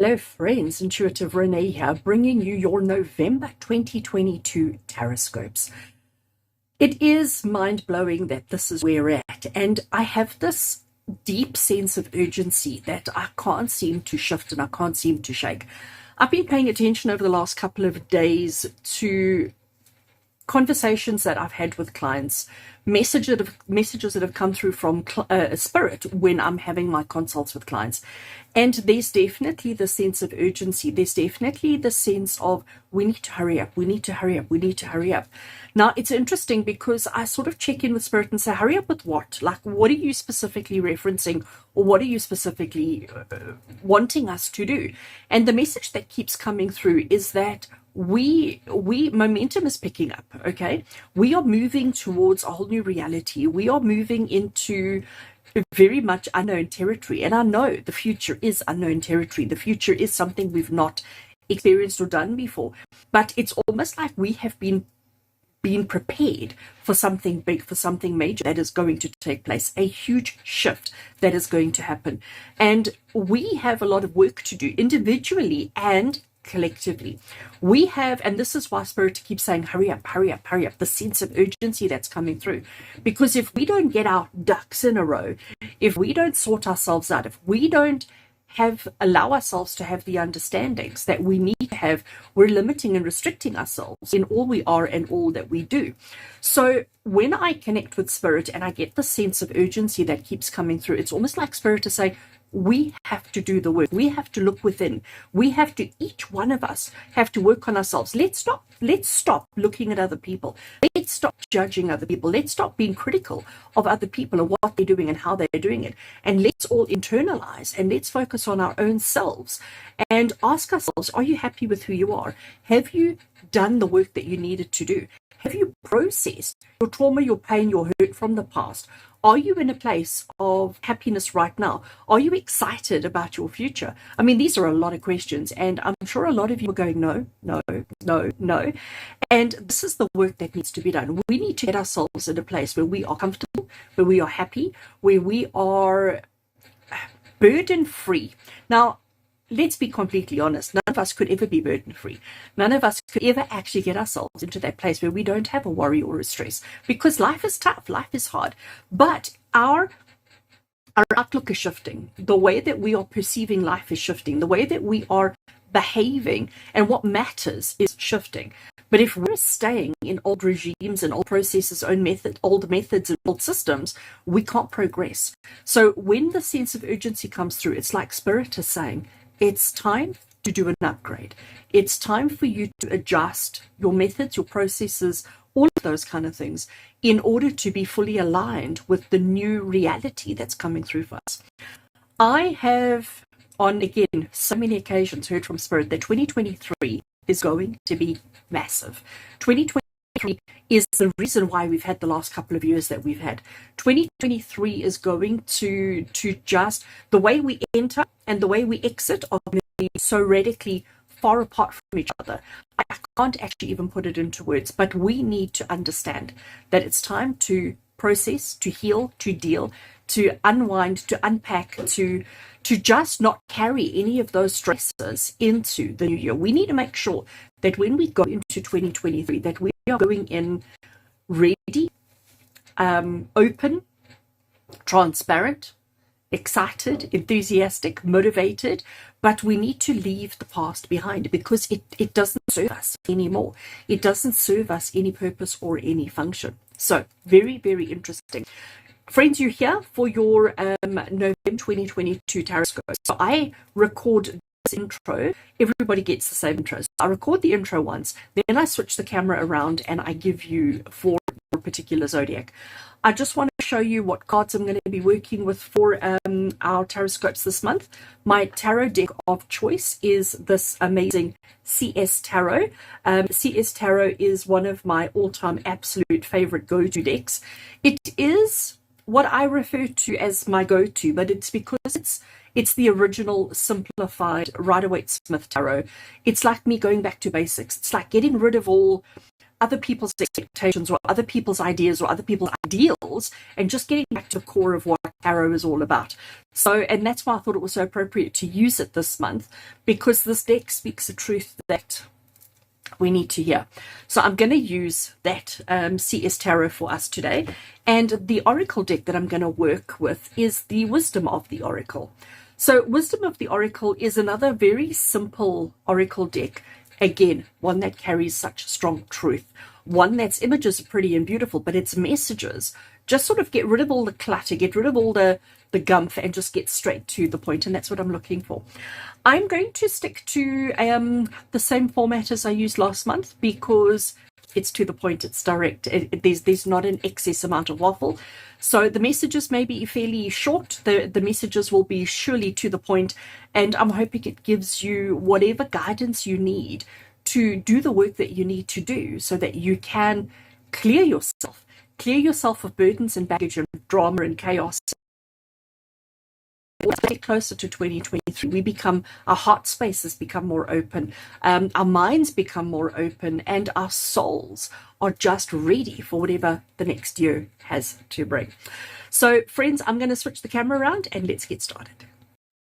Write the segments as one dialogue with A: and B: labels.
A: Hello, friends. Intuitive Renee here, bringing you your November 2022 Taroscopes. It is mind-blowing that this is where we're at, and I have this deep sense of urgency that I can't seem to shift and I can't seem to shake. I've been paying attention over the last couple of days to conversations that I've had with clients, messages that have come through from Spirit when I'm having my consults with clients. And there's definitely the sense of urgency. There's definitely the sense of we need to hurry up, we need to hurry up, we need to hurry up. Now, it's interesting because I sort of check in with Spirit and say, hurry up with what? Like, what are you specifically referencing, or what are you specifically wanting us to do? And the message that keeps coming through is that we momentum is picking up. Okay, we are moving towards a whole new reality. We are moving into very much unknown territory, and I know the future is unknown territory. The future is something we've not experienced or done before, but it's almost like we have been prepared for something big, for something major that is going to take place, a huge shift that is going to happen. And we have a lot of work to do individually and collectively. We have, and this is why Spirit keeps saying, hurry up, hurry up, hurry up, the sense of urgency that's coming through. Because if we don't get our ducks in a row, if we don't sort ourselves out, if we don't allow ourselves to have the understandings that we need to have, we're limiting and restricting ourselves in all we are and all that we do. So when I connect with Spirit and I get the sense of urgency that keeps coming through, it's almost like Spirit to say, we have to do the work. We have to look within. We have to, each one of us have to work on ourselves. Let's stop looking at other people. Let's stop judging other people. Let's stop being critical of other people and what they're doing and how they're doing it. And let's all internalize and let's focus on our own selves and ask ourselves, are you happy with who you are? Have you done the work that you needed to do? Have you processed your trauma, your pain, your hurt from the past? Are you in a place of happiness right now? Are you excited about your future? I mean, these are a lot of questions, and I'm sure a lot of you are going, no, no, no, no. And this is the work that needs to be done. We need to get ourselves in a place where we are comfortable, where we are happy, where we are burden-free. Now, let's be completely honest. None of us could ever be burden-free. None of us could ever actually get ourselves into that place where we don't have a worry or a stress, because life is tough, life is hard. But our outlook is shifting. The way that we are perceiving life is shifting. The way that we are behaving and what matters is shifting. But if we're staying in old regimes and old processes, old methods and old systems, we can't progress. So when the sense of urgency comes through, it's like Spirit is saying, it's time to do an upgrade. It's time for you to adjust your methods, your processes, all of those kind of things in order to be fully aligned with the new reality that's coming through for us. I have, on again, so many occasions heard from Spirit that 2023 is going to be massive. 2023 is the reason why we've had the last couple of years that we've had. 2023 is going to just, the way we enter and the way we exit are going to be so radically far apart from each other. I can't actually even put it into words, but we need to understand that it's time to process, to heal, to deal, to unwind, to unpack, to just not carry any of those stresses into the new year. We need to make sure that when we go into 2023, that we are going in ready, open, transparent, excited, enthusiastic, motivated, but we need to leave the past behind because it doesn't serve us anymore. It doesn't serve us any purpose or any function. So very, very interesting. Friends, you're here for your November 2022 Taroscope. So I record this intro. Everybody gets the same intro. So I record the intro once, then I switch the camera around and I give you for your particular zodiac. I just want to show you what cards I'm going to be working with for our Taroscopes this month. My tarot deck of choice is this amazing CS Tarot. CS Tarot is one of my all-time absolute favorite go-to decks. It is what I refer to as my go-to, but it's because it's the original simplified Rider-Waite-Smith tarot. It's like me going back to basics. It's like getting rid of all other people's expectations or other people's ideas or other people's ideals, and just getting back to the core of what tarot is all about. So, and that's why I thought it was so appropriate to use it this month, because this deck speaks a truth that we need to hear. So I'm going to use that CS Tarot for us today. And the Oracle deck that I'm going to work with is the Wisdom of the Oracle. So Wisdom of the Oracle is another very simple Oracle deck. Again, one that carries such strong truth. One that's images are pretty and beautiful, but its messages just sort of get rid of all the clutter, get rid of all the gumph, and just get straight to the point. And that's what I'm looking for. I'm going to stick to the same format as I used last month, because it's to the point, it's direct. There's not an excess amount of waffle. So the messages may be fairly short. The messages will be surely to the point, and I'm hoping it gives you whatever guidance you need to do the work that you need to do, so that you can clear yourself of burdens and baggage and drama and chaos. As we get closer to 2023, our heart spaces become more open, our minds become more open, and our souls are just ready for whatever the next year has to bring. So friends, I'm going to switch the camera around and let's get started.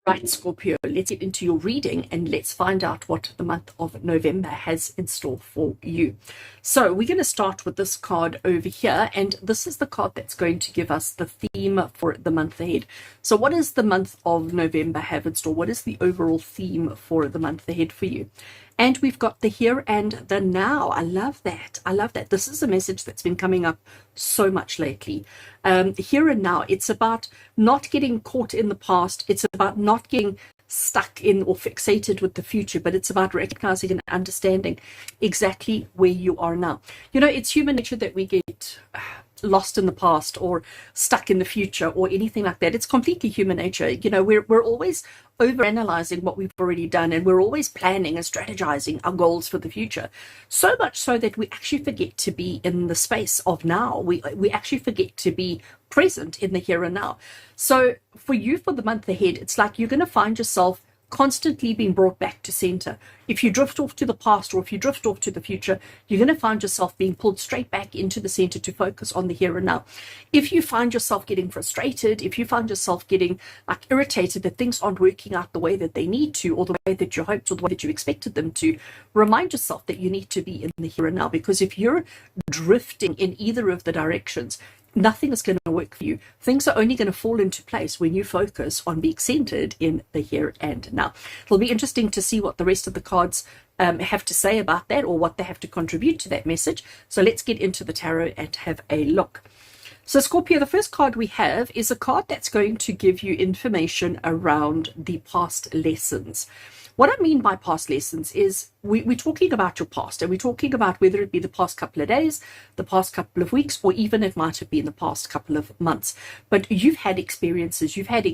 A: Right, Scorpio, let's get into your reading and let's find out what the month of November has in store for you. So we're going to start with this card over here, and this is the card that's going to give us the theme for the month ahead. So what does the month of November have in store? What is the overall theme for the month ahead for you? And we've got the here and the now. I love that. I love that. This is a message that's been coming up so much lately. Here and now, it's about not getting caught in the past. It's about not getting stuck in or fixated with the future, but it's about recognizing and understanding exactly where you are now. You know, it's human nature that we get lost in the past or stuck in the future or anything like that. It's completely human nature. You know, we're always overanalyzing what we've already done, and we're always planning and strategizing our goals for the future, so much so that we actually forget to be in the space of now. We actually forget to be present in the here and now. So for you, for the month ahead, it's like you're going to find yourself constantly being brought back to center. If you drift off to the past or if you drift off to the future, you're going to find yourself being pulled straight back into the center to focus on the here and now. If you find yourself getting frustrated, if you find yourself getting like irritated that things aren't working out the way that they need to, or the way that you hoped, or the way that you expected them to, remind yourself that you need to be in the here and now. Because if you're drifting in either of the directions, nothing is going to work for you. Things are only going to fall into place when you focus on being centered in the here and now. It'll be interesting to see what the rest of the cards have to say about that, or what they have to contribute to that message. So let's get into the tarot and have a look. So Scorpio, the first card we have is a card that's going to give you information around the past lessons. What I mean by past lessons is we're talking about your past, and we're talking about whether it be the past couple of days, the past couple of weeks, or even it might have been the past couple of months. But you've had experiences, you've had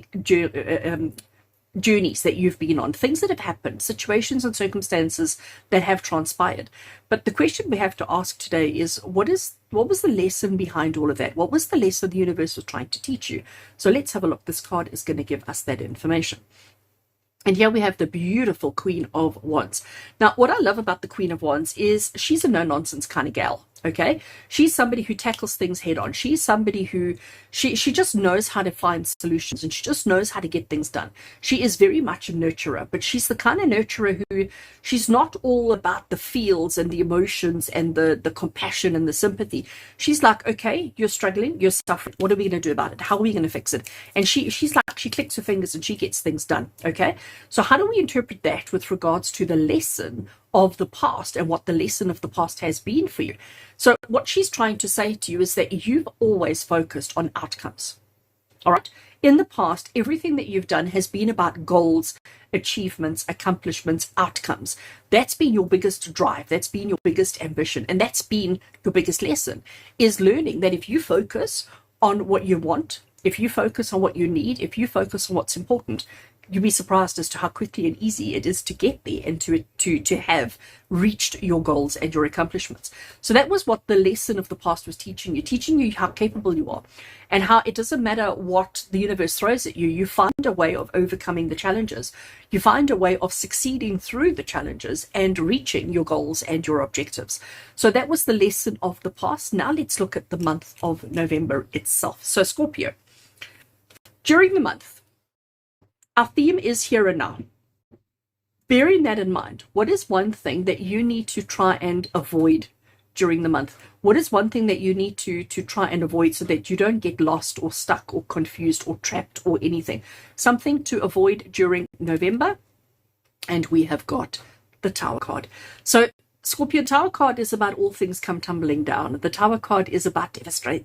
A: journeys that you've been on, things that have happened, situations and circumstances that have transpired. But the question we have to ask today is, what was the lesson behind all of that? What was the lesson the universe was trying to teach you? So let's have a look. This card is going to give us that information. And here we have the beautiful Queen of Wands. Now, what I love about the Queen of Wands is she's a no-nonsense kind of gal, okay? She's somebody who tackles things head on. She's somebody who, she just knows how to find solutions, and she just knows how to get things done. She is very much a nurturer, but she's the kind of nurturer who, she's not all about the feels and the emotions and the compassion and the sympathy. She's like, okay, you're struggling, you're suffering. What are we going to do about it? How are we going to fix it? And she's like, she clicks her fingers and she gets things done, okay? So how do we interpret that with regards to the lesson of the past and what the lesson of the past has been for you? So what she's trying to say to you is that you've always focused on outcomes. All right. In the past, everything that you've done has been about goals, achievements, accomplishments, outcomes. That's been your biggest drive. That's been your biggest ambition. And that's been your biggest lesson, is learning that if you focus on what you want, if you focus on what you need, if you focus on what's important, you'd be surprised as to how quickly and easy it is to get there and to have reached your goals and your accomplishments. So that was what the lesson of the past was teaching you how capable you are, and how it doesn't matter what the universe throws at you, you find a way of overcoming the challenges. You find a way of succeeding through the challenges and reaching your goals and your objectives. So that was the lesson of the past. Now let's look at the month of November itself. So Scorpio, during the month, our theme is here and now. Bearing that in mind, what is one thing that you need to try and avoid during the month? What is one thing that you need to try and avoid so that you don't get lost or stuck or confused or trapped or anything? Something to avoid during November. And we have got the Tower card. So Scorpio, Tower card is about all things come tumbling down. The Tower card is about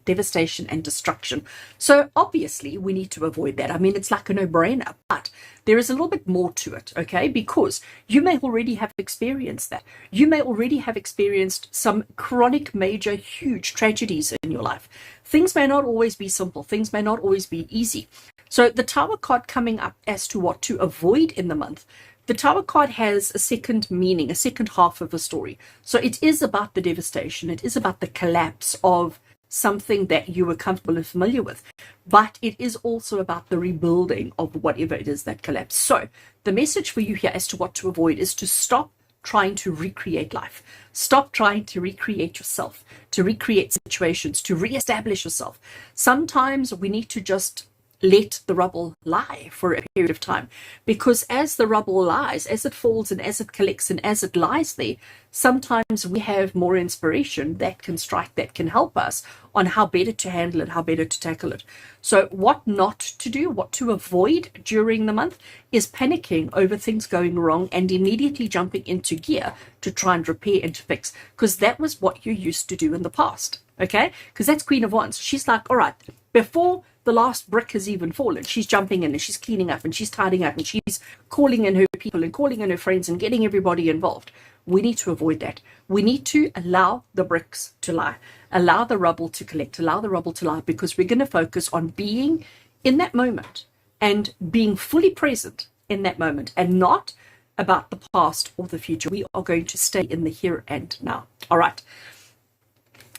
A: devastation and destruction. So obviously we need to avoid that. I mean, it's like a no-brainer, but there is a little bit more to it, okay? Because you may already have experienced that. You may already have experienced some chronic, major, huge tragedies in your life. Things may not always be simple. Things may not always be easy. So the Tower card coming up as to what to avoid in the month. The Tower card has a second meaning, a second half of the story. So it is about the devastation. It is about the collapse of something that you were comfortable and familiar with. But it is also about the rebuilding of whatever it is that collapsed. So the message for you here as to what to avoid is to stop trying to recreate life. Stop trying to recreate yourself, to recreate situations, to reestablish yourself. Sometimes we need to just let the rubble lie for a period of time, because as the rubble lies, as it falls and as it collects and as it lies there, sometimes we have more inspiration that can strike, that can help us on how better to handle it, how better to tackle it. So what not to do, what to avoid during the month is panicking over things going wrong and immediately jumping into gear to try and repair and to fix, because that was what you used to do in the past. Okay, because that's Queen of Wands. She's like, all right, before the last brick has even fallen, she's jumping in and she's cleaning up and she's tidying up and she's calling in her people and calling in her friends and getting everybody involved. We need to avoid that. We need to allow the bricks to lie, allow the rubble to collect, allow the rubble to lie, because we're going to focus on being in that moment and being fully present in that moment and not about the past or the future. We are going to stay in the here and now. All right.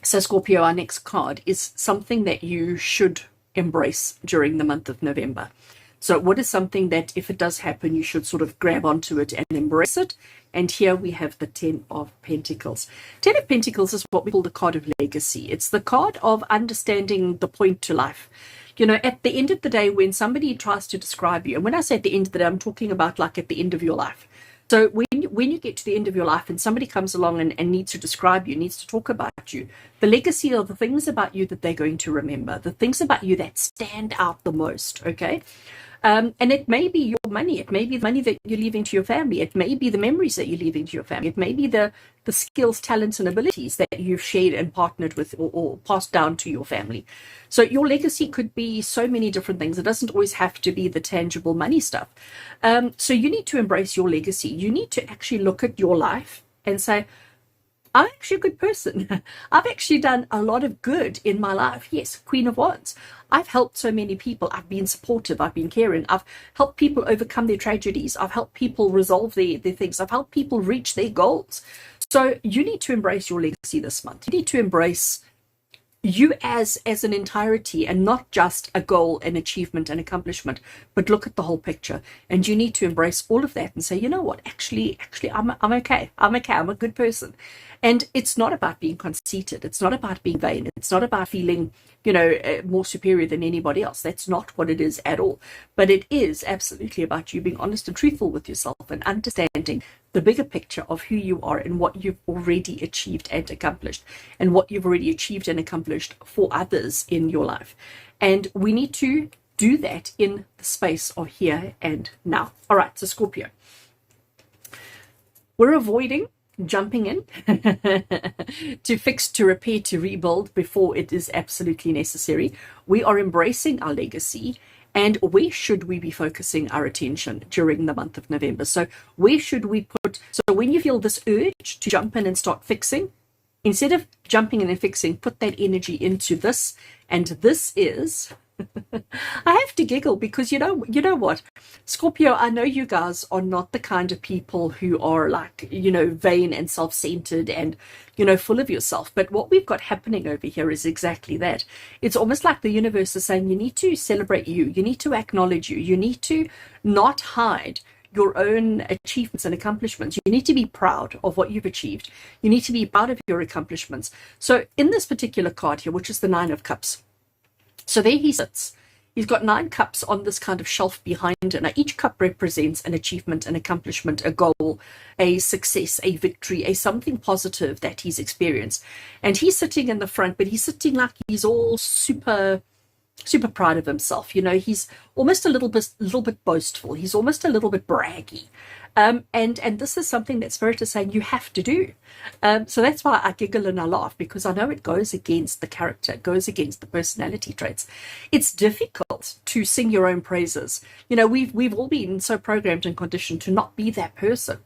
A: So Scorpio, our next card is something that you should embrace during the month of November. So what is something that if it does happen, you should sort of grab onto it and embrace it? And here we have the 10 of Pentacles. 10 of Pentacles is what we call the card of legacy. It's the card of understanding the point to life. You know, at the end of the day, when somebody tries to describe you, and when I say at the end of the day, I'm talking about like at the end of your life. So when you get to the end of your life and somebody comes along and needs to describe you, needs to talk about you, the legacy are the things about you that they're going to remember, the things about you that stand out the most, okay? And it may be your money. It may be the money that you're leaving to your family. It may be the memories that you're leaving to your family. It may be the skills, talents, and abilities that you've shared and partnered with or passed down to your family. So your legacy could be so many different things. It doesn't always have to be the tangible money stuff. So you need to embrace your legacy. You need to actually look at your life and say, I'm actually a good person. I've actually done a lot of good in my life. Yes, Queen of Wands. I've helped so many people. I've been supportive. I've been caring. I've helped people overcome their tragedies. I've helped people resolve their things. I've helped people reach their goals. So you need to embrace your legacy this month. You need to embrace you as an entirety and not just a goal, an achievement, an accomplishment, but look at the whole picture. And you need to embrace all of that and say, you know what, actually, I'm okay. I'm okay. I'm a good person. And it's not about being conceited. It's not about being vain. It's not about feeling, more superior than anybody else. That's not what it is at all. But it is absolutely about you being honest and truthful with yourself and understanding the bigger picture of who you are and what you've already achieved and accomplished and what you've already achieved and accomplished for others in your life. And we need to do that in the space of here and now. All right, so Scorpio, we're avoiding jumping in to fix, to repair, to rebuild before it is absolutely necessary. We are embracing our legacy. And where should we be focusing our attention during the month of November? So where should we so when you feel this urge to jump in and start fixing, instead of jumping in and fixing, put that energy into this. And this is I have to giggle because you know what, Scorpio, I know you guys are not the kind of people who are like, vain and self-centered and, full of yourself. But what we've got happening over here is exactly that. It's almost like the universe is saying you need to celebrate you. You need to acknowledge you. You need to not hide your own achievements and accomplishments. You need to be proud of what you've achieved. You need to be proud of your accomplishments. So in this particular card here, which is the Nine of Cups, so there he sits. He's got 9 cups on this kind of shelf behind him. Now, each cup represents an achievement, an accomplishment, a goal, a success, a victory, a something positive that he's experienced. And he's sitting in the front, but he's sitting like he's all super proud of himself. He's almost a little bit boastful. He's almost a little bit braggy. And this is something that Spirit is saying you have to do. So that's why I giggle and I laugh, because I know it goes against the character, it goes against the personality traits. It's difficult to sing your own praises. We've all been so programmed and conditioned to not be that person.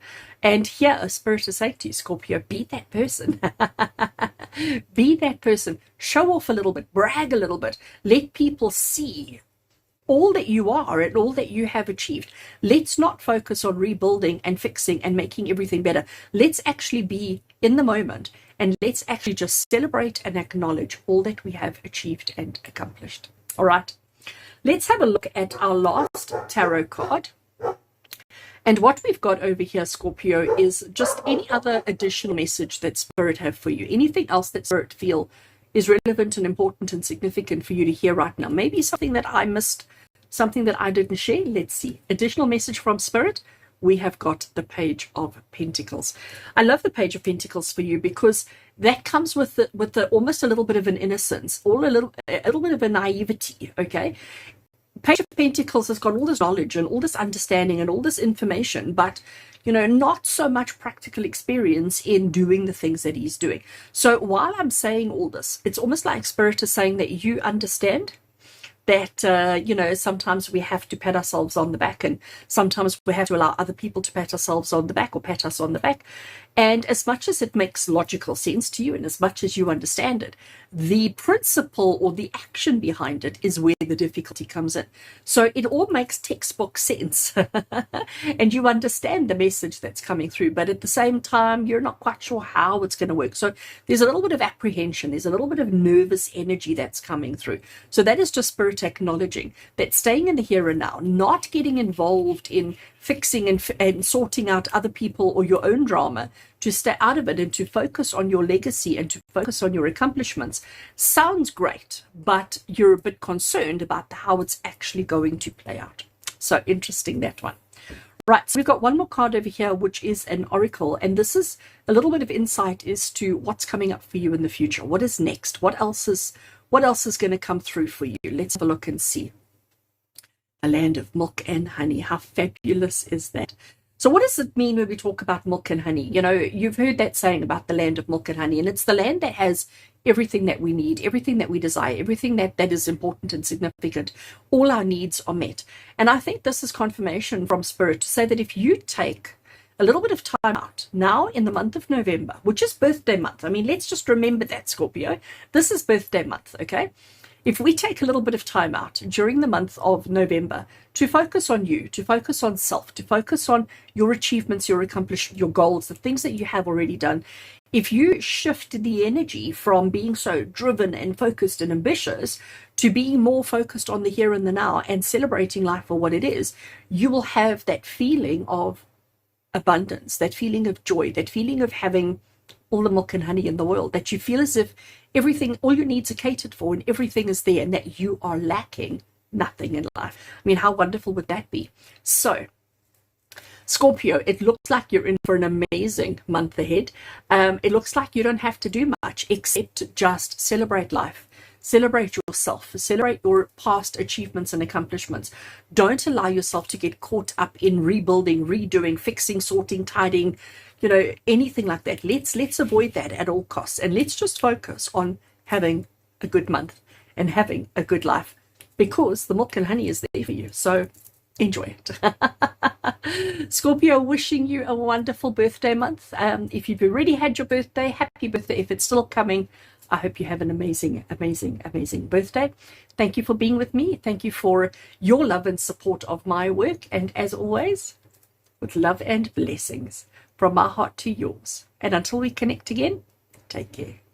A: And here a Spirit is saying to you, Scorpio, be that person. Be that person. Show off a little bit, brag a little bit, let people see all that you are and all that you have achieved. Let's not focus on rebuilding and fixing and making everything better. Let's actually be in the moment, and let's actually just celebrate and acknowledge all that we have achieved and accomplished. All right, let's have a look at our last tarot card. And what we've got over here, Scorpio, is just any other additional message that Spirit have for you. Anything else that Spirit feel is relevant and important and significant for you to hear right now. Maybe something that I missed, something that I didn't share. Let's see. Additional message from Spirit. We have got the Page of Pentacles. I love the Page of Pentacles for you because that comes with the almost a little bit of an innocence, a little bit of a naivety. Okay. Page of Pentacles has got all this knowledge and all this understanding and all this information, but not so much practical experience in doing the things that he's doing. So while I'm saying all this, it's almost like Spirit is saying that you understand that, sometimes we have to pat ourselves on the back, and sometimes we have to allow other people to pat ourselves on the back or pat us on the back. And as much as it makes logical sense to you and as much as you understand it, the principle or the action behind it is where the difficulty comes in. So it all makes textbook sense and you understand the message that's coming through, but at the same time, you're not quite sure how it's going to work. So there's a little bit of apprehension. There's a little bit of nervous energy that's coming through. So that is just Spirit acknowledging that staying in the here and now, not getting involved in fixing and sorting out other people or your own drama, to stay out of it and to focus on your legacy and to focus on your accomplishments sounds great, but you're a bit concerned about how it's actually going to play out. So interesting, that one. Right, so we've got one more card over here, which is an oracle, and this is a little bit of insight as to what's coming up for you in the future. What is next? What else is going to come through for you? Let's have a look and see. A land of milk and honey. How fabulous is that? So what does it mean when we talk about milk and honey? You've heard that saying about the land of milk and honey, and it's the land that has everything that we need, everything that we desire, everything that is important and significant. All our needs are met. And I think this is confirmation from Spirit to say that if you take a little bit of time out now in the month of November, which is birthday month. I mean, let's just remember that, Scorpio. This is birthday month, okay? If we take a little bit of time out during the month of November to focus on you, to focus on self, to focus on your achievements, your accomplishments, your goals, the things that you have already done, if you shift the energy from being so driven and focused and ambitious to being more focused on the here and the now and celebrating life for what it is, you will have that feeling of abundance, that feeling of joy, that feeling of having all the milk and honey in the world, that you feel as if everything, all your needs are catered for and everything is there and that you are lacking nothing in life. I mean, how wonderful would that be? So, Scorpio, it looks like you're in for an amazing month ahead. It looks like you don't have to do much except just celebrate life. Celebrate yourself, celebrate your past achievements and accomplishments. Don't allow yourself to get caught up in rebuilding, redoing, fixing, sorting, tidying, anything like that. Let's avoid that at all costs, and let's just focus on having a good month and having a good life, because the milk and honey is there for you. So enjoy it. Scorpio, wishing you a wonderful birthday month. If you've already had your birthday, happy birthday. If it's still coming, I hope you have an amazing, amazing, amazing birthday. Thank you for being with me. Thank you for your love and support of my work. And as always, with love and blessings from my heart to yours. And until we connect again, take care.